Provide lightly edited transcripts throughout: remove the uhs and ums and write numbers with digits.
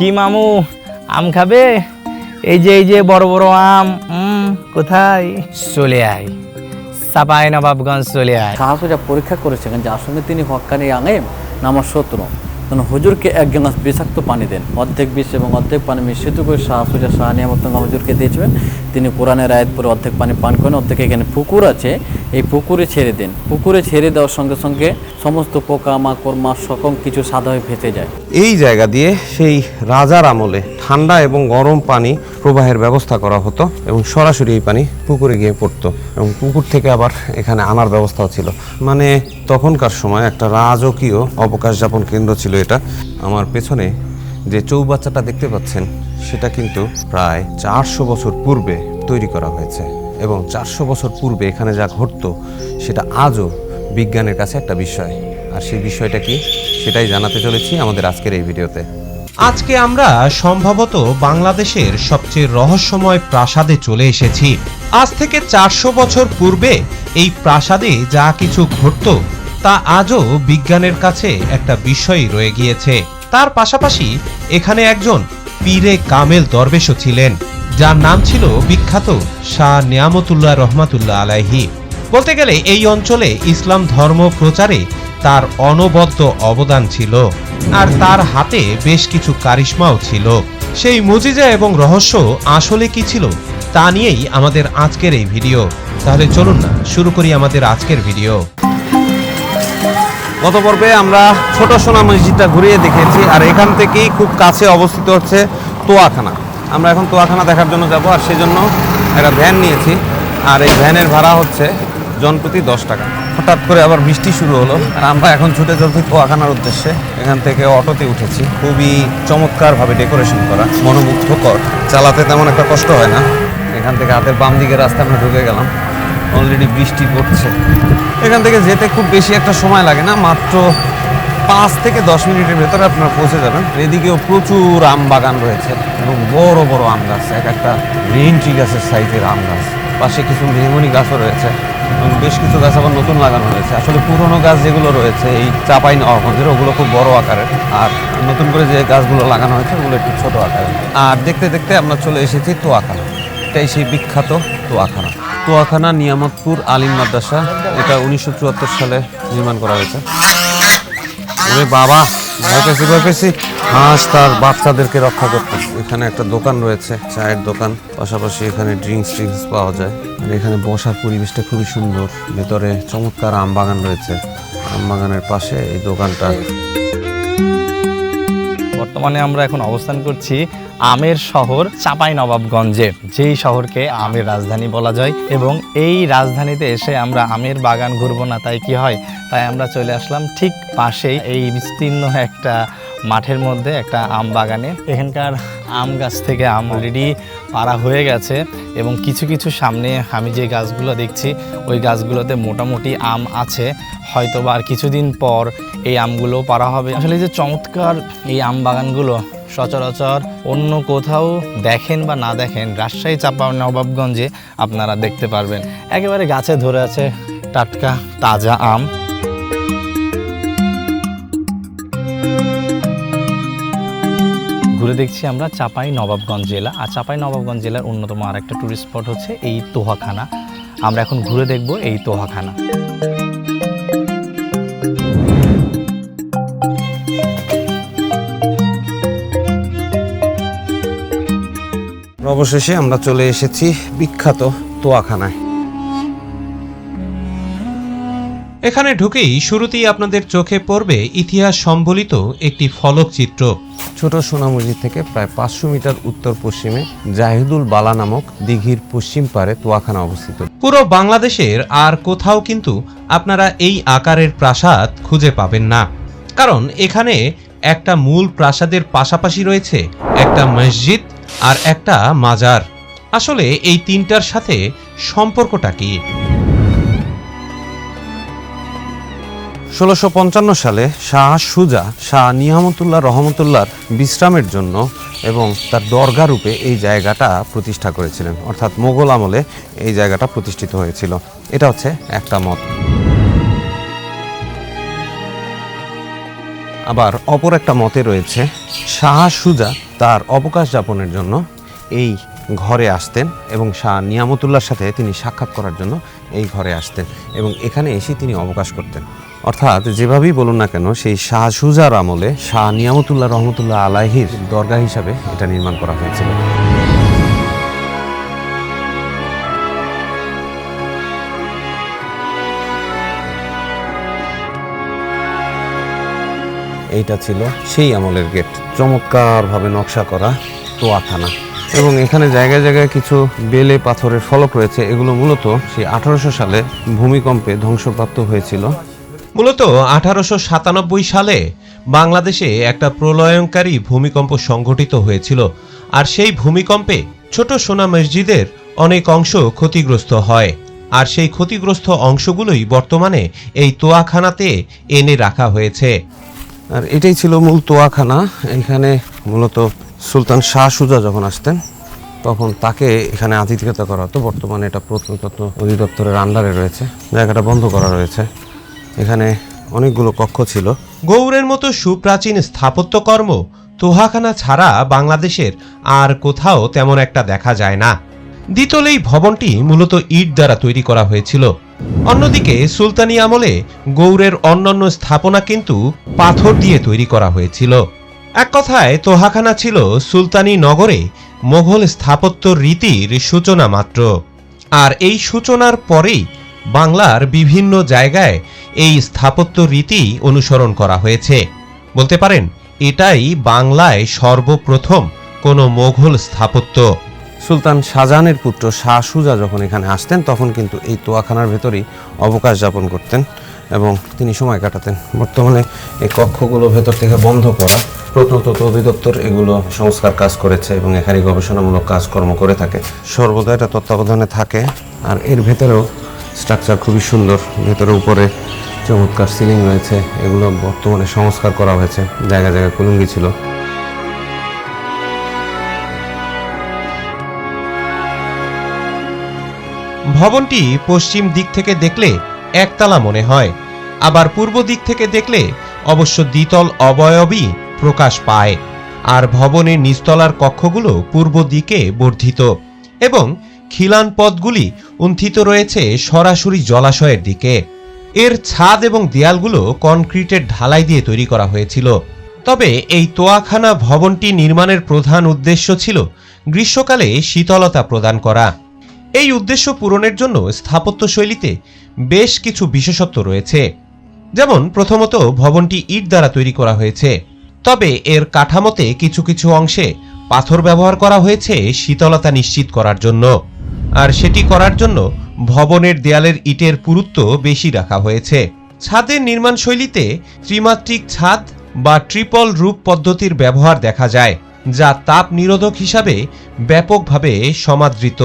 কি মামু আম খাবে? এই যে বড় বড় আম। কোথায়? চলে আয়, চাঁপাইনবাবগঞ্জ চলে আয়। শাহ সুজা পরীক্ষা করেছিলেন যে আসলে তিনি হক্কানি আঙেম না আমার শত্রু। কারণ হুজুরকে এক গ্লাস বিষাক্ত পানি দেন, অর্ধেক বিষ এবং অর্ধেক পানি মিশ্রিত করে শাহ সুজা শাহ নিয়ামতুল্লাহ হুজুরকে দিয়েছিলেন। তিনি কোরআনের আয়াত পরে অর্ধেক পানি পান করেন, অর্ধেক এখানে পুকুর আছে, এই পুকুরে ছেড়ে দেন। পুকুরে ছেড়ে দেওয়ার সঙ্গে সঙ্গে সমস্ত পোকা মাকড় মাছ সকম কিছু সাদা হয়ে ভেসে যায়। এই জায়গা দিয়ে সেই রাজার আমলে ঠান্ডা এবং গরম পানি প্রবাহের ব্যবস্থা করা হতো এবং সরাসরি এই পানি পুকুরে গিয়ে পড়তো এবং পুকুর থেকে আবার এখানে আনার ব্যবস্থাও ছিল। মানে তখনকার সময় একটা রাজকীয় অবকাশ যাপন কেন্দ্র ছিল এটা। আমার পেছনে যে চৌবাচ্চাটা দেখতে পাচ্ছেন সেটা কিন্তু প্রায় 400 বছর পূর্বে তৈরি করা হয়েছে এবং 400 বছর পূর্বে এখানে যা ঘটতো সেটা আজও বিজ্ঞানের কাছে একটা বিষয়। আর সেই বিষয়টা কি সেটাই জানাতে চলেছি আমাদের আজকের এই ভিডিওতে। আজকে আমরা সম্ভবত বাংলাদেশের সবচেয়ে রহস্যময় প্রাসাদে চলে এসেছি। আজ থেকে 400 বছর পূর্বে এই প্রাসাদে যা কিছু ঘটতো তা আজও বিজ্ঞানের কাছে একটা বিষয় রয়ে গিয়েছে। তার পাশাপাশি এখানে একজন পীরে কামেল দরবেশও ছিলেন, যার নাম ছিল বিখ্যাত শাহ নিয়ামতুল্লাহ রহমাতুল্লাহ আলাইহি। বলতে গেলে এই অঞ্চলে ইসলাম ধর্ম প্রচারে তার অনবদ্য অবদান ছিল, আর তার হাতে বেশ কিছু কারিশমাও ছিল। সেই মুজিজা এবং রহস্য আসলে কি ছিল তা নিয়েই আমাদের আজকের এই ভিডিও। তাহলে চলুন না শুরু করি আমাদের আজকের ভিডিও। গত পর্বে আমরা ছোট সোনা মসজিদটা ঘুরিয়ে দেখেছি, আর এখান থেকেই খুব কাছে অবস্থিত হচ্ছে তোয়াখানা। আমরা এখন তোয়াখানা দেখার জন্য যাব, আর সেই জন্য একটা ভ্যান নিয়েছি, আর এই ভ্যানের ভাড়া হচ্ছে জনপ্রতি 10 টাকা। হঠাৎ করে আবার বৃষ্টি শুরু হলো, আর আমরা এখন ছুটে চলছি তোয়াখানার উদ্দেশ্যে। এখান থেকে অটোতে উঠেছি, খুবই চমৎকারভাবে ডেকোরেশন করা, মনোমুগ্ধকর, চালাতে তেমন একটা কষ্ট হয় না। এখান থেকে হাতের বাম দিকের রাস্তা আমরা ঢুকে গেলাম, অলরেডি বৃষ্টি পড়ছে। এখান থেকে যেতে খুব বেশি একটা সময় লাগে না, মাত্র 5 থেকে 10 মিনিটের ভেতরে আপনারা পৌঁছে যাবেন। এদিকেও প্রচুর আম বাগান রয়েছে এবং বড় বড় আম গাছ, এক একটা গ্রিন ট্রি গাছের সাইজের আম গাছ। পাশে কিছু মেহগনি গাছও রয়েছে এবং বেশ কিছু গাছ আবার নতুন লাগানো হয়েছে। আসলে পুরনো গাছ যেগুলো রয়েছে এই চাঁপাইনবাবগঞ্জের, ওগুলো খুব বড় আকারের, আর নতুন করে যে গাছগুলো লাগানো হয়েছে ওগুলো একটু ছোট আকারের। আর দেখতে দেখতে আমরা চলে এসেছি তোয়াখানা। এটাই সেই বিখ্যাত তোয়াখানা। তোয়াখানা নিয়ামতপুর আলিম মাদ্রাসা, এটা 1974 সালে নির্মাণ করা হয়েছে। ওরে বাবা, ভয় পেয়েছি। হাঁস তার বাচ্চাদেরকে রক্ষা করতেছে। এখানে একটা দোকান রয়েছে, চায়ের দোকান, পাশাপাশি এখানে ড্রিঙ্কস পাওয়া যায়। আর এখানে বসার পরিবেশটা খুবই সুন্দর। ভেতরে চমৎকার আম বাগান রয়েছে, আম বাগানের পাশে এই দোকানটা। বর্তমানে আমরা এখন অবস্থান করছি আমের শহর চাঁপাইনবাবগঞ্জে, যেই শহরকে আমের রাজধানী বলা যায়। এবং এই রাজধানীতে এসে আমরা আমের বাগান ঘুরবো না তাই কি হয়, তাই আমরা চলে আসলাম ঠিক পাশেই এই বিস্তীর্ণ একটা মাঠের মধ্যে একটা আম বাগানে। এখানকার আম গাছ থেকে আম অলরেডি পাড়া হয়ে গেছে এবং কিছু কিছু সামনে আমি যে গাছগুলো দেখছি ওই গাছগুলোতে মোটামুটি আম আছে, হয়তোবা আর কিছুদিন পর এই আমগুলো পাড়া হবে। আসলে যে চমৎকার এই আম বাগানগুলো সচরাচর অন্য কোথাও দেখেন বা না দেখেন, রাজশাহী চাঁপাইনবাবগঞ্জে আপনারা দেখতে পারবেন। একেবারে গাছে ধরে আছে টাটকা তাজা আম। ঘুরে দেখছি আমরা চাঁপাইনবাবগঞ্জ জেলা, আর চাঁপাইনবাবগঞ্জ জেলার অন্যতম আর একটা টুরিস্ট স্পট হচ্ছে এই তোহাখানা। আমরা এখন ঘুরে দেখব এই তোহাখানা। অবশেষে আমরা চলে এসেছি বিখ্যাত তোয়াখানায়। এখানে ঢুকেই শুরুতেই আপনাদের চোখে পড়বে ইতিহাস সম্বলিত একটি ফলকচিত্র। ছোট সোনা মসজিদ থেকে প্রায় 500 মিটার উত্তর পশ্চিমে জাহিদুল বালা নামক দিঘির পশ্চিম পারে তোয়াখানা অবস্থিত। পুরো বাংলাদেশের আর কোথাও কিন্তু আপনারা এই আকারের প্রাসাদ খুঁজে পাবেন না, কারণ এখানে একটা মূল প্রাসাদের পাশাপাশি রয়েছে একটা মসজিদ আর একটা মাজার। আসলে এই তিনটার সাথে সম্পর্কটা কি? 1655 সালে শাহ সুজা শাহ নিয়ামতুল্লাহ রহমতুল্লাহর বিশ্রামের জন্য এবং তার দরগা রূপে এই জায়গাটা প্রতিষ্ঠা করেছিলেন, অর্থাৎ মোগল আমলে এই জায়গাটা প্রতিষ্ঠিত হয়েছিল। এটা হচ্ছে একটা মত। আবার অপর একটা মতে রয়েছে শাহ সুজা তার অবকাশ যাপনের জন্য এই ঘরে আসতেন এবং শাহ নিয়ামতুল্লাহর সাথে তিনি সাক্ষাৎ করার জন্য এই ঘরে আসতেন এবং এখানে এসে তিনি অবকাশ করতেন। অর্থাৎ যেভাবেই বলুন না কেন, সেই শাহ সুজার আমলে শাহ নিয়ামতুল্লাহ রহমতুল্লাহ আলাইহির দরগা হিসাবে এটা নির্মাণ করা হয়েছিল। এইটা ছিল সেই আমলের গেট, চমৎকারভাবে নকশা করা তোয়াখানা। এবং এখানে জায়গায় জায়গায় কিছু বেলে পাথরের ফলক রয়েছে, এগুলো মূলত সেই 1800 সালে ভূমিকম্পে ধ্বংসপ্রাপ্ত হয়েছিল। মূলত 1897 সালে বাংলাদেশে একটা প্রলয়ঙ্কারী ভূমিকম্প সংঘটিত হয়েছিল, আর সেই ভূমিকম্পে ছোট সোনা মসজিদের অনেক অংশ ক্ষতিগ্রস্ত হয়, আর সেই ক্ষতিগ্রস্ত অংশগুলোই বর্তমানে এই তোয়াখানাতে এনে রাখা হয়েছে। আর এটাই ছিল মূল তোয়াখানা। এখানে মূলত সুলতান শাহ সুজা যখন আসতেন তখন তাকে এখানে আতিথেয়তা করা হতো। বর্তমানে এটা প্রত্নতত্ত্ব অধিদপ্তরের আন্ডারে রয়েছে, জায়গাটা বন্ধ করা রয়েছে। এখানে অনেকগুলো কক্ষ ছিল। গৌড়ের মতো সুপ্রাচীন স্থাপত্যকর্ম তোহাখানা ছাড়া বাংলাদেশের আর কোথাও তেমন একটা দেখা যায় না। দ্বিতল এই ভবনটি মূলত ইট দ্বারা তৈরি করা হয়েছিল। অন্যদিকে সুলতানি আমলে গৌড়ের অন্যান্য স্থাপনা কিন্তু পাথর দিয়ে তৈরি করা হয়েছিল। এক কথায় তোহাখানা ছিল সুলতানি নগরে মোগল স্থাপত্য রীতির সূচনা মাত্র। আর এই সূচনার পরেই বাংলার বিভিন্ন জায়গায় এই স্থাপত্য রীতি অনুসরণ করা হয়েছে। বলতে পারেন এটাই বাংলায় সর্বপ্রথম কোনো মোগল স্থাপত্য। সুলতান শাহজাহানের পুত্র শাহ সুজা যখন এখানে আসতেন তখন কিন্তু এই তোয়াখানার ভেতরেই অবকাশ যাপন করতেন এবং তিনি সময় কাটাতেন। বর্তমানে এই কক্ষগুলো ভেতর থেকে বন্ধ করা, প্রত্নতত্ত্ব অধিদপ্তর এগুলো সংস্কার কাজ করেছে এবং এখানে গবেষণামূলক কাজকর্ম করে থাকে। সর্বদা এটা তত্ত্বাবধানে থাকে। আর এর ভেতরেও স্ট্রাকচার খুবই সুন্দর, ভেতরে উপরে চমৎকার সিলিং রয়েছে, এগুলো বর্তমানে সংস্কার করা হয়েছে। জায়গায় জায়গায় কুলুঙ্গি ছিল। ভবনটি পশ্চিম দিক থেকে দেখলে একতলা মনে হয়, আবার পূর্ব দিক থেকে দেখলে অবশ্য দ্বিতল অবয়বই প্রকাশ পায়। আর ভবনের নিচতলার কক্ষগুলো পূর্ব দিকে বর্ধিত এবং খিলান পথগুলি উন্থিত রয়েছে সরাসরি জলাশয়ের দিকে। এর ছাদ এবং দেয়ালগুলো কনক্রিটের ঢালাই দিয়ে তৈরি করা হয়েছিল। তবে এই তোয়াখানা ভবনটি নির্মাণের প্রধান উদ্দেশ্য ছিল গ্রীষ্মকালে শীতলতা প্রদান করা। এই উদ্দেশ্য পূরণের জন্য স্থাপত্যশৈলীতে বেশ কিছু বিশেষত্ব রয়েছে। যেমন প্রথমত ভবনটি ইট দ্বারা তৈরি করা হয়েছে, তবে এর কাঠামোতে কিছু কিছু অংশে পাথর ব্যবহার করা হয়েছে শীতলতা নিশ্চিত করার জন্য। আর সেটি করার জন্য ভবনের দেয়ালের ইটের পুরুত্ব বেশি রাখা হয়েছে। ছাদের নির্মাণ শৈলীতে ত্রিমাত্রিক ছাদ বা ট্রিপল রূপ পদ্ধতির ব্যবহার দেখা যায়, যা তাপ নিরোধক হিসাবে ব্যাপকভাবে সমাদৃত।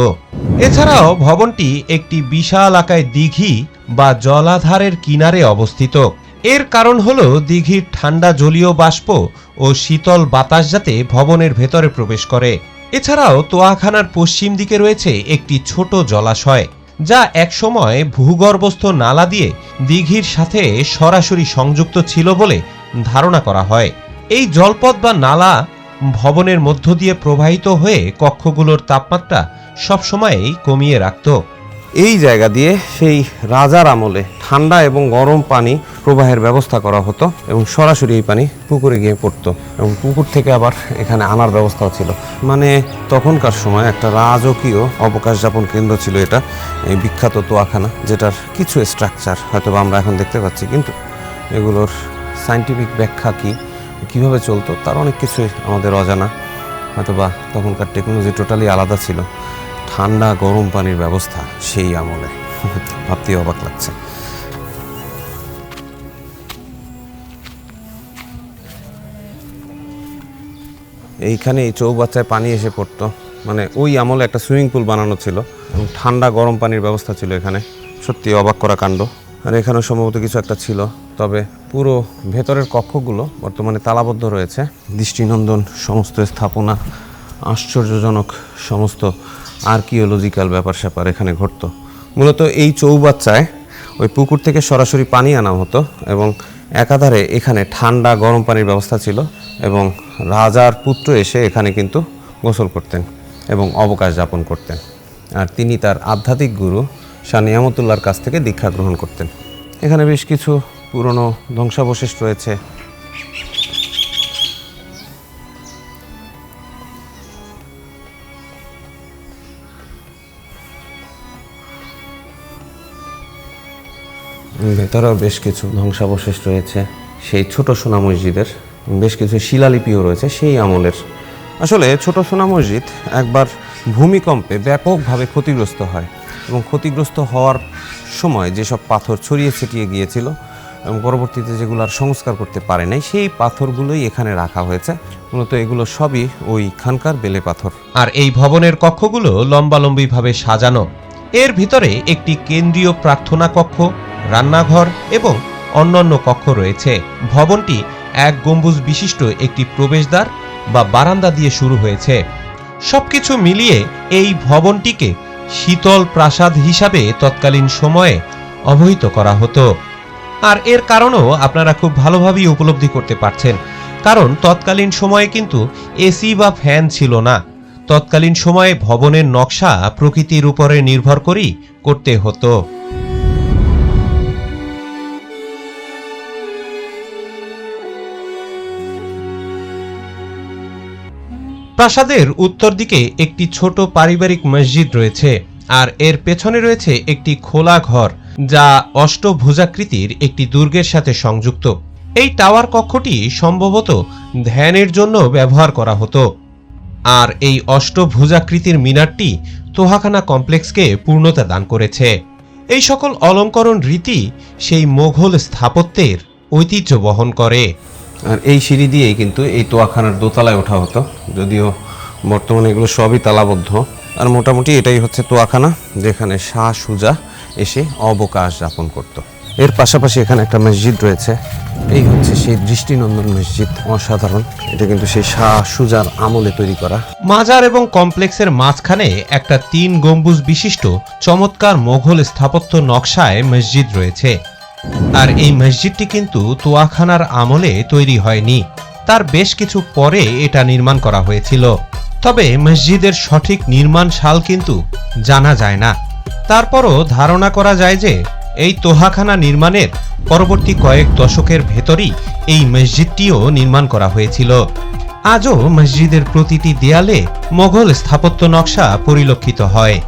এছাড়াও ভবনটি একটি বিশাল আকায় দিঘি বা জলাধারের কিনারে অবস্থিত। এর কারণ হলো দিঘির ঠান্ডা জলীয় বাষ্প ও শীতল বাতাস যাতে ভবনের ভেতরে প্রবেশ করে। এছাড়াও তোয়াখানার পশ্চিম দিকে রয়েছে একটি ছোট জলাশয়, যা একসময় ভূগর্ভস্থ নালা দিয়ে দিঘির সাথে সরাসরি সংযুক্ত ছিল বলে ধারণা করা হয়। এই জলপথ বা নালা ভবনের মধ্য দিয়ে প্রবাহিত হয়ে কক্ষগুলোর তাপমাত্রা সবসময়ই কমিয়ে রাখত। এই জায়গা দিয়ে সেই রাজার আমলে ঠান্ডা এবং গরম পানি প্রবাহের ব্যবস্থা করা হতো এবং সরাসরি এই পানি পুকুরে গিয়ে পড়তো এবং পুকুর থেকে আবার এখানে আনার ব্যবস্থাও ছিল। মানে তখনকার সময় একটা রাজকীয় অবকাশ যাপন কেন্দ্র ছিল এটা, এই বিখ্যাত তোয়াখানা, যেটার কিছু স্ট্রাকচার হয়তো আমরা এখন দেখতে পাচ্ছি, কিন্তু এগুলোর সায়েন্টিফিক ব্যাখ্যা কীভাবে চলতো তার অনেক কিছুই আমাদের অজানা। হয়তোবা তখনকার টেকনোলজি টোটালি আলাদা ছিল। ঠান্ডা গরম পানির ব্যবস্থা সেই আমলে, ভাবতেই অবাক লাগছে। এইখানে এই চৌবাচ্চায় পানি এসে পড়তো, মানে ওই আমলে একটা সুইমিং পুল বানানো ছিল এবং ঠান্ডা গরম পানির ব্যবস্থা ছিল এখানে। সত্যি অবাক করা কাণ্ড। আর এখানেও সম্ভবত কিছু একটা ছিল, তবে পুরো ভেতরের কক্ষগুলো বর্তমানে তালাবদ্ধ রয়েছে। দৃষ্টিনন্দন সমস্ত স্থাপনা, আশ্চর্যজনক সমস্ত আর্কিওলজিক্যাল ব্যাপার স্যাপার এখানে ঘটতো। মূলত এই চৌবাচ্চায় ওই পুকুর থেকে সরাসরি পানি আনা হতো এবং একাধারে এখানে ঠান্ডা গরম পানির ব্যবস্থা ছিল। এবং রাজার পুত্র এসে এখানে কিন্তু গোসল করতেন এবং অবকাশ যাপন করতেন। আর তিনি তার আধ্যাত্মিক গুরু শাহ নিয়ামতুল্লাহর কাছ থেকে দীক্ষা গ্রহণ করতেন। এখানে বেশ কিছু পুরনো ধ্বংসাবশেষ রয়েছে। ভেতরেও বেশ কিছু ধ্বংসাবশেষ রয়েছে সেই ছোট সোনা মসজিদের। বেশ কিছু শিলালিপিও রয়েছে সেই আমলের। আসলে ছোট সোনা মসজিদ একবার ভূমিকম্পে ব্যাপকভাবে ক্ষতিগ্রস্ত হয় এবং ক্ষতিগ্রস্ত হওয়ার সময় যেসব পাথর ছড়িয়ে ছিটিয়ে গিয়েছিল এবং পরবর্তীতে যেগুলো আর সংস্কার করতে পারে নাই, সেই পাথরগুলোই এখানে রাখা হয়েছে। মূলত এগুলো সবই ওইখানকার বেলে পাথর। আর এই ভবনের কক্ষগুলো লম্বালম্বিভাবে সাজানো। এর ভিতরে একটি কেন্দ্রীয় প্রার্থনা কক্ষ, রান্নাঘর এবং অন্যান্য কক্ষ রয়েছে। ভবনটি এক গম্বুজ বিশিষ্ট একটি প্রবেশদ্বার বা বারান্দা দিয়ে শুরু হয়েছে। সবকিছু মিলিয়ে এই ভবনটিকে শীতল প্রাসাদ হিসাবে তৎকালীন সময়ে অবহিত করা হতো। আর এর কারণও আপনারা খুব ভালোভাবেই উপলব্ধি করতে পারছেন, কারণ তৎকালীন সময়ে কিন্তু এসি বা ফ্যান ছিল না। তৎকালীন সময়ে ভবনের নকশা প্রকৃতির উপরে নির্ভর করেই করতে হতো। প্রাসাদের উত্তর দিকে একটি ছোট পারিবারিক মসজিদ রয়েছে, আর এর পেছনে রয়েছে একটি খোলা ঘর যা অষ্টভুজাকৃতির একটি দুর্গের সাথে সংযুক্ত। এই টাওয়ার কক্ষটি সম্ভবত ধ্যানের জন্য ব্যবহার করা হতো। আর এই অষ্টভুজাকৃতির মিনারটি তোহাখানা কমপ্লেক্সকে পূর্ণতা দান করেছে। এই সকল অলঙ্করণ রীতি সেই মোঘল স্থাপত্যের ঐতিহ্য বহন করে। আর এই সিঁড়ি দিয়েই কিন্তু এই তোয়াখানার দোতলায় ওঠা হতো, যদিও বর্তমানে এগুলো সবই তালাবদ্ধ। আর মোটামুটি এটাই হচ্ছে তোয়াখানা, যেখানে শাহ সুজা এসে অবকাশ যাপন করত। এর পাশাপাশি এখানে একটা মসজিদ রয়েছে। এই হচ্ছে সেই দৃষ্টিনন্দন মসজিদ, অসাধারণ। এটা কিন্তু সেই শাহ সুজার আমলে তৈরি করা। মাজার এবং কমপ্লেক্সের মাঝখানে একটা 3 গম্বুজ বিশিষ্ট চমৎকার মোঘল স্থাপত্য নকশায় মসজিদ রয়েছে। আর এই মসজিদটি কিন্তু তোয়াখানার আমলে তৈরি হয়নি, তার বেশ কিছু পরে এটা নির্মাণ করা হয়েছিল। তবে মসজিদের সঠিক নির্মাণ সাল কিন্তু জানা যায় না। তারপরও ধারণা করা যায় যে এই তোহাখানা নির্মাণের পরবর্তী কয়েক দশকের ভেতরই এই মসজিদটিও নির্মাণ করা হয়েছিল। আজও মসজিদের প্রতিটি দেয়ালে মোঘল স্থাপত্য নকশা পরিলক্ষিত হয়।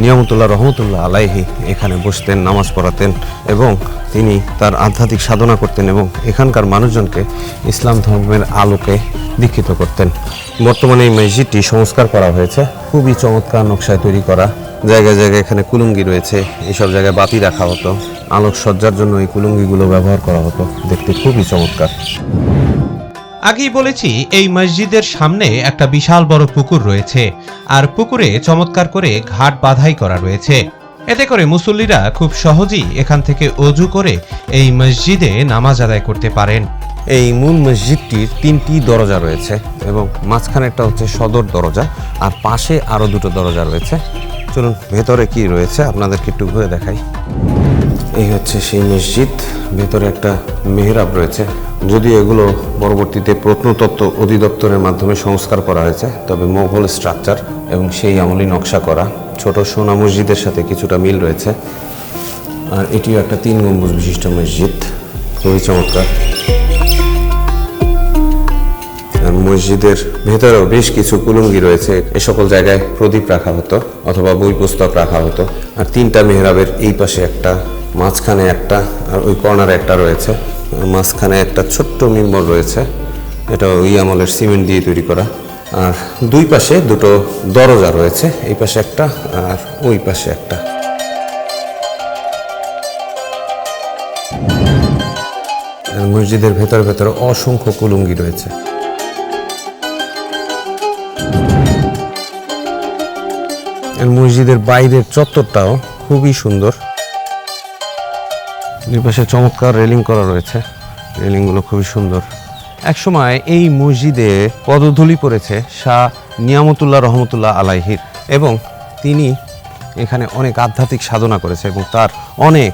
নিয়ামতুল্লাহ রহমতুল্লাহ আলাইহি এখানে বসতেন, নামাজ পড়াতেন এবং তিনি তার আধ্যাত্মিক সাধনা করতেন এবং এখানকার মানুষজনকে ইসলাম ধর্মের আলোকে দীক্ষিত করতেন। বর্তমানে এই মসজিদটি সংস্কার করা হয়েছে, খুবই চমৎকার নকশায় তৈরি করা। জায়গায় জায়গায় এখানে কুলুঙ্গি রয়েছে, এইসব জায়গায় বাতি রাখা হতো, আলোকসজ্জার জন্য এই কুলুঙ্গিগুলো ব্যবহার করা হতো। দেখতে খুবই চমৎকার। আগেই বলেছি এই মসজিদের সামনে একটা বিশাল বড় পুকুর রয়েছে, আর পুকুরে চমৎকার করে ঘাট বাঁধাই করা রয়েছে। এতে করে মুসল্লিরা খুব সহজেই এখান থেকে অজু করে এই মসজিদে নামাজ আদায় করতে পারেন। এই মূল মসজিদটির 3টি দরজা রয়েছে এবং মাঝখানে একটা হচ্ছে সদর দরজা, আর পাশে আরও 2টো দরজা রয়েছে। চলুন ভেতরে কি রয়েছে আপনাদেরকে একটু ঘুরে দেখাই। এই হচ্ছে সেই মসজিদ। ভেতরে একটা মেহরাব রয়েছে, যদিও এগুলো পরবর্তীতে প্রত্নতত্ত্ব অধিদপ্তরের মাধ্যমে সংস্কার করা হয়েছে, তবে মোঘল স্ট্রাকচার এবং সেই আমলি নকশা করা। ছোট সোনা মসজিদের সাথে কিছুটা মিল রয়েছে। আর এটিও একটা 3 গম্বুজ বিশিষ্ট মসজিদ, খুবই চমৎকার। মসজিদের ভেতরেও বেশ কিছু কুলুঙ্গি রয়েছে। এ সকল জায়গায় প্রদীপ রাখা হতো অথবা বই পুস্তক রাখা হতো। আর 3টা মেহরাবের এই পাশে একটা, মাঝখানে একটা, আর ওই কর্নারে একটা রয়েছে। মাঝখানে একটা ছোট্ট মিম্বর রয়েছে, এটা ওই আমলের সিমেন্ট দিয়ে তৈরি করা। আর 2 পাশে 2টো দরজা রয়েছে, এই পাশে একটা আর ওই পাশে একটা। মসজিদের ভেতরে ভেতরে অসংখ্য কুলুঙ্গি রয়েছে। মসজিদের বাইরের চত্বরটাও খুবই সুন্দর। দুই পাশে চমৎকার রেলিং করা রয়েছে, রেলিংগুলো খুবই সুন্দর। একসময় এই মসজিদে পদধূলি পড়েছে শাহ নিয়ামতুল্লাহ রহমতুল্লাহ আলাইহির এবং তিনি এখানে অনেক আধ্যাত্মিক সাধনা করেছে এবং তার অনেক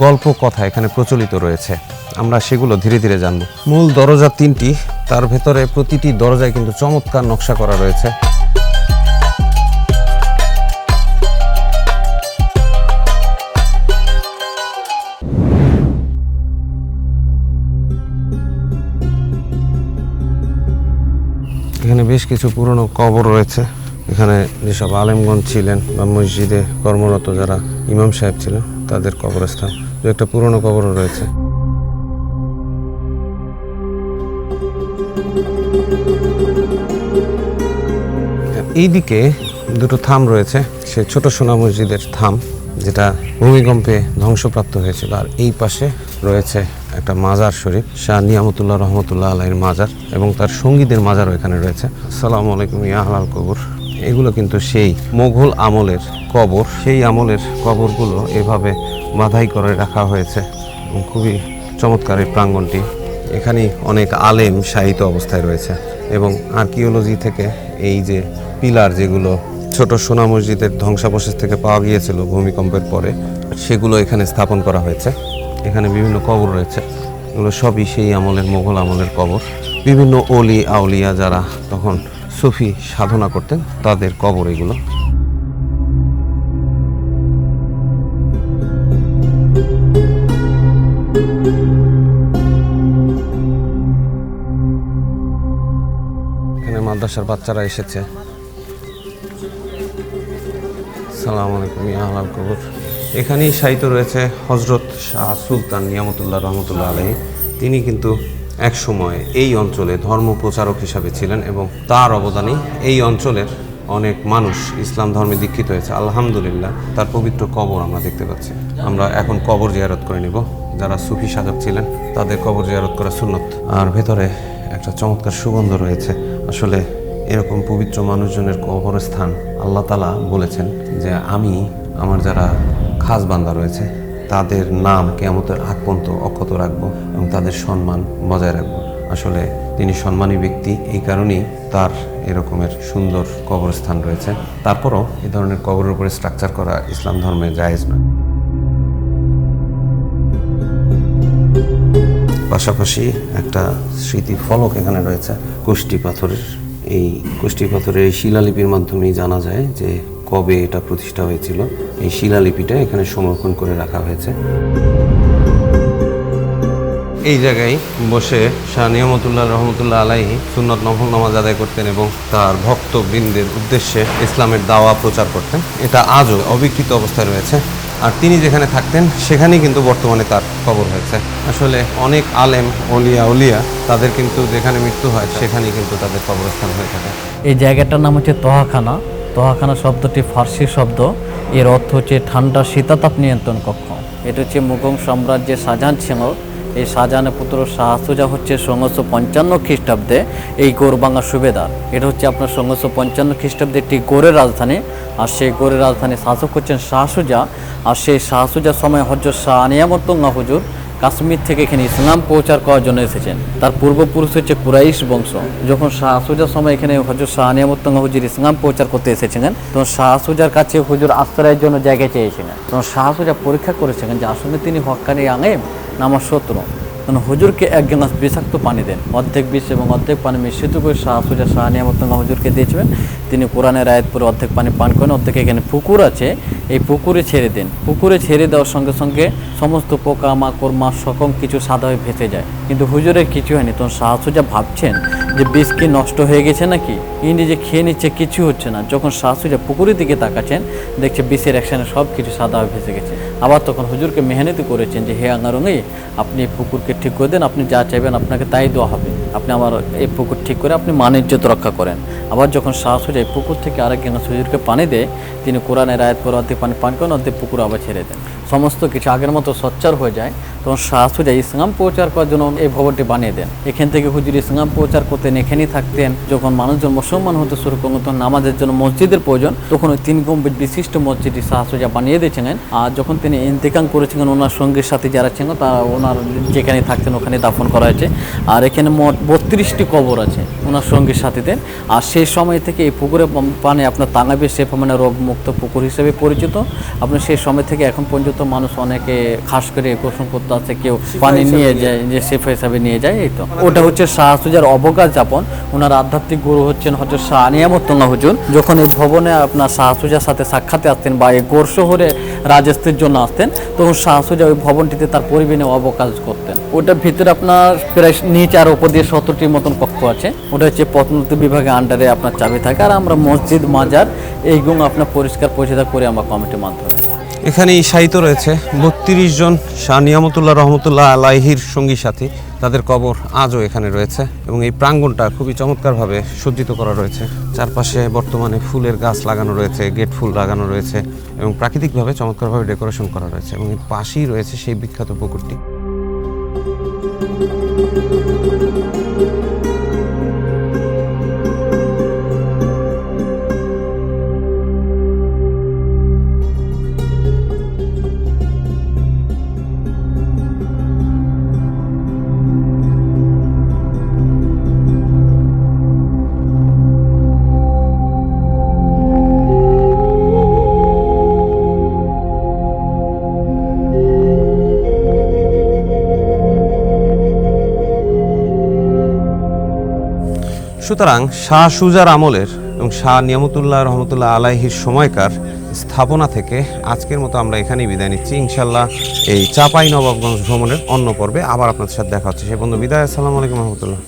গল্প কথা এখানে প্রচলিত রয়েছে। আমরা সেগুলো ধীরে ধীরে জানব। মূল দরজা 3টি, তার ভেতরে প্রতিটি দরজায় কিন্তু চমৎকার নকশা করা রয়েছে। এখানে বেশ কিছু পুরনো কবর রয়েছে। এখানে যেসব আলেমগণ ছিলেন বা মসজিদে কর্মরত যারা ইমাম সাহেব ছিলেন তাদের কবরস্থান, একটা পুরনো কবরও রয়েছে। এইদিকে দুটো থাম রয়েছে, সে ছোট সোনা মসজিদের থাম যেটা ভূমিকম্পে ধ্বংসপ্রাপ্ত হয়েছিল। আর এই পাশে রয়েছে একটা মাজার শরীফ, শাহ নিয়ামতুল্লাহ রহমতুল্লাহ আলাইহির মাজার, এবং তার সঙ্গীদের মাজারও এখানে রয়েছে। আসসালামু আলাইকুম ইয়া আহলাল কবর। এগুলো কিন্তু সেই মোগল আমলের কবর, সেই আমলের কবরগুলো এভাবে বাঁধাই করে রাখা হয়েছে। খুবই চমৎকার এই প্রাঙ্গণটি। এখানেই অনেক আলেম শায়িত অবস্থায় রয়েছে এবং আর্কিওলজি থেকে এই যে পিলার যেগুলো ছোট সোনা মসজিদের ধ্বংসাবশেষ থেকে পাওয়া গিয়েছিল ভূমিকম্পের পরে, সেগুলো এখানে স্থাপন করা হয়েছে। এখানে বিভিন্ন কবর রয়েছে, এগুলো সবই সেই আমলের মোগল আমলের কবর। বিভিন্ন অলি আউলিয়া যারা তখন সুফি সাধনা করতেন তাদের কবর এগুলো। এখানে মাদ্রাসার বাচ্চারা এসেছে। আসসালামু আলাইকুম ইয়া আহলাল কবর। এখানেই শায়িত রয়েছে হযরত শাহ সুলতান নিয়ামতুল্লাহ রহমতুল্লাহ আলাইহি। তিনি কিন্তু এক সময় এই অঞ্চলে ধর্ম প্রচারক হিসাবে ছিলেন এবং তার অবদানে এই অঞ্চলের অনেক মানুষ ইসলাম ধর্মে দীক্ষিত হয়েছে। আলহামদুলিল্লাহ, তার পবিত্র কবর আমরা দেখতে পাচ্ছি। আমরা এখন কবর জিয়ারত করে নিব। যারা সুফি সাধক ছিলেন তাদের কবর জিয়ারত করা সুন্নত। আর ভেতরে একটা চমৎকার সুগন্ধ রয়েছে। আসলে এরকম পবিত্র মানুষজনের কবরস্থান আল্লাহ তাআলা বলেছেন যে আমি আমার যারা খাস বান্দা রয়েছে তাদের নাম কিয়ামতের আগ পর্যন্ত অক্ষত রাখবো এবং তাদের সম্মান বজায় রাখবো। আসলে তিনি সম্মানী ব্যক্তি, এই কারণেই তার এরকমের সুন্দর কবরস্থান রয়েছে। তারপরও এই ধরনের কবরের উপরে স্ট্রাকচার করা ইসলাম ধর্মে জায়েজ নয়। পাশাপাশি একটা স্মৃতি ফলক এখানে রয়েছে কুষ্টি পাথরের। এই কুষ্টি পাথরের এই শিলালিপির মাধ্যমেই জানা যায় যে কবে এটা প্রতিষ্ঠা হয়েছিল। এই শিলালিপিটা এখানে সংরক্ষণ করে রাখা হয়েছে। এই জায়গায় বসে শাহ নিয়ামতুল্লাহ রহমতুল্লাহ আলাইহি সুন্নত নফল নামাজ আদায় করতেন এবং তার ভক্তবৃন্দের উদ্দেশ্যে ইসলামের দাওয়া প্রচার করতেন। এটা আজও অবিকৃত অবস্থায় রয়েছে। আর তিনি যেখানে থাকতেন সেখানেই কিন্তু বর্তমানে তার কবর হয়েছে। আসলে অনেক আলেম উলিয়া তাদের কিন্তু যেখানে মৃত্যু হয় সেখানেই কিন্তু তাদের কবরস্থান হয়ে থাকে। এই জায়গাটার নাম হচ্ছে তোহাখানা। তোহাখানা শব্দটি ফার্সি শব্দ, এর অর্থ হচ্ছে ঠান্ডা শীতাতাপ নিয়ন্ত্রণ কক্ষ। এটা হচ্ছে মুঘল সাম্রাজ্যের শাহজাহান ছিল। এই শাহজাহানের পুত্র শাহ সুজা হচ্ছে ১৬৫৫ খ্রিস্টাব্দে এই গৌরবাঙ্গা সুবেদার। এটা হচ্ছে আপনার ১৬৫৫ খ্রিস্টাব্দে একটি গৌড়ের রাজধানী। আর সেই গৌড়ের রাজধানী শাসক হচ্ছেন শাহ সুজা। আর সেই শাহ সুজার সময় হযরত শাহ নিয়ামতুল্লাহ হুজুর কাশ্মীর থেকে এখানে ইসলাম প্রচার করার জন্য এসেছেন। তার পূর্বপুরুষ হচ্ছে কুরাইশ বংশ। যখন শাহ সুজার সময় এখানে হযরত শাহ নিয়ামতুল্লাহ হুজুর ইসলাম প্রচার করতে এসেছিলেন, তখন শাহ সুজার কাছে হুজুর আশ্রয়ের জন্য জায়গা চেয়েছিলেন। তখন শাহ সুজা পরীক্ষা করেছিলেন যে আসলে তিনি হক্কানি আলেম না আমার শত্রু। তখন হুজুরকে এক গ্লাস বিষাক্ত পানি দেন, অর্ধেক বিষ এবং অর্ধেক পানি মিশ্রিত করে শাহ সুজা শাহ নিয়ামতুল্লাহ হুজুরকে দিয়েছিলেন। তিনি কোরআনের আয়াত পড়ে অর্ধেক পানি পান করেন, অর্ধেক এখানে পুকুর আছে, এই পুকুরে ছেড়ে দেন। পুকুরে ছেড়ে দেওয়ার সঙ্গে সঙ্গে সমস্ত পোকা মাকড় মাছ সকম কিছু সাদা হয়ে ভেসে যায়, কিন্তু হুজুরের কিছু হয়নি। তখন শাহ সুজা ভাবছেন যে বিষ কি নষ্ট হয়ে গেছে নাকি, ই নিজে খেয়ে নিচ্ছে, কিছু হচ্ছে না। যখন শাহ সুজা পুকুরের দিকে তাকাচ্ছেন দেখছে বিষের একসাথে সব কিছু সাদা হয়ে ভেসে গেছে। আবার তখন হুজুরকে মেহনতি করেছেন যে হে আঙ্গারঙ্গি, আপনি এই পুকুরকে ঠিক করে দেন, আপনি যা চাইবেন আপনাকে তাই দেওয়া হবে, আপনি আমার এই পুকুর ঠিক করে আপনি মান ইজ্জত রক্ষা করেন। আবার যখন শাহ সুজা এই পুকুর থেকে আরেক গ্লাস হুজুরকে পানি দেয়, তিনি কোরআনের আয়াত পরে অর্ধেক পানি পান করেন, অর্ধেক পুকুর আবার ছেড়ে দেন। সমস্ত কিছু আগের মতো সচ্চার হয়ে যায়। তখন শাহ সুজা ইসলাম প্রচার করার জন্য এই ভবনটি বানিয়ে দেন। এখান থেকে হুজুর ইসলাম প্রচার করতেন, এখানেই থাকতেন। যখন মানুষজন মুসলমান হতে শুরু করলেন তখন নামাজের জন্য মসজিদের প্রয়োজন, তখন ওই 3 গম্বুজ বিশিষ্ট মসজিদটি শাহ সুজা বানিয়ে দিয়েছিলেন। আর যখন তিনি ইন্তেকাল করেছিলেন ওনার সঙ্গীর সাথে যারা ছিলেন তা ওনার যেখানে থাকতেন ওখানে দাফন করা হয়েছে। আর এখানে মোট 32টি কবর আছে ওনার সঙ্গীর সাথীদের। আর সেই সময় থেকে এই পুকুরে পানি আপনার তাঙ্গাইবে সে মানে রোগমুক্ত পুকুর হিসেবে পরিচিত। আপনার সেই সময় থেকে এখন পর্যন্ত মানুষ অনেকে খাস করে আকর্ষণ করতে আছে, কেউ পানি নিয়ে যায় যে সেফ হিসাবে নিয়ে যায়। এই তো ওটা হচ্ছে শাহ সুজার অবকাশ যাপন। ওনার আধ্যাত্মিক গুরু হচ্ছেন হজরত শাহ নিয়ামতুল্লাহ হুজুর। যখন এই ভবনে আপনার শাহ সুজার সাথে সাক্ষাতে আসতেন বা এই গোর শহরে রাজস্ত্রীর জন্য আসতেন, তখন শাহ সুজা ওই ভবনটিতে তার পরিবেশনে অবকাশ করতেন। ওটার ভিতরে আপনার প্রায় নিচে আর উপর দিয়ে 70টির মতন কক্ষ আছে। ওটা হচ্ছে প্রত্নতত্ত্ব বিভাগের আন্ডারে আপনার চাবি থাকে। আর আমরা মসজিদ মাজার এইগুলো আপনার পরিষ্কার পরিচ্ছন্ন করে আমরা কমিটির মাধ্যমে। এখানে শায়িত রয়েছে 32 জন শাহ নিয়ামতুল্লাহ রহমতুল্লাহ আলাইহির সঙ্গী সাথী। তাদের কবর আজও এখানে রয়েছে এবং এই প্রাঙ্গণটা খুবই চমৎকারভাবে সজ্জিত করা রয়েছে। চারপাশে বর্তমানে ফুলের গাছ লাগানো রয়েছে, গেট ফুল লাগানো রয়েছে এবং প্রাকৃতিকভাবে চমৎকারভাবে ডেকোরেশন করা রয়েছে এবং এর পাশেই রয়েছে সেই বিখ্যাত পুকুরটি। সুতরাং শাহ সুজার আমলের এবং শাহ নিয়ামতুল্লাহ রহমতুল্লাহ আলাইহির সময়কার স্থাপনা থেকে আজকের মতো আমরা এখানেই বিদায় নিচ্ছি। ইনশাল্লাহ এই চাঁপাই নবাবগঞ্জ ভ্রমণের অন্য পর্বে আবার আপনাদের সাথে দেখা হচ্ছে। সে বন্ধু বিদায়। আসসালামু আলাইকুম রহমতুল্লাহ।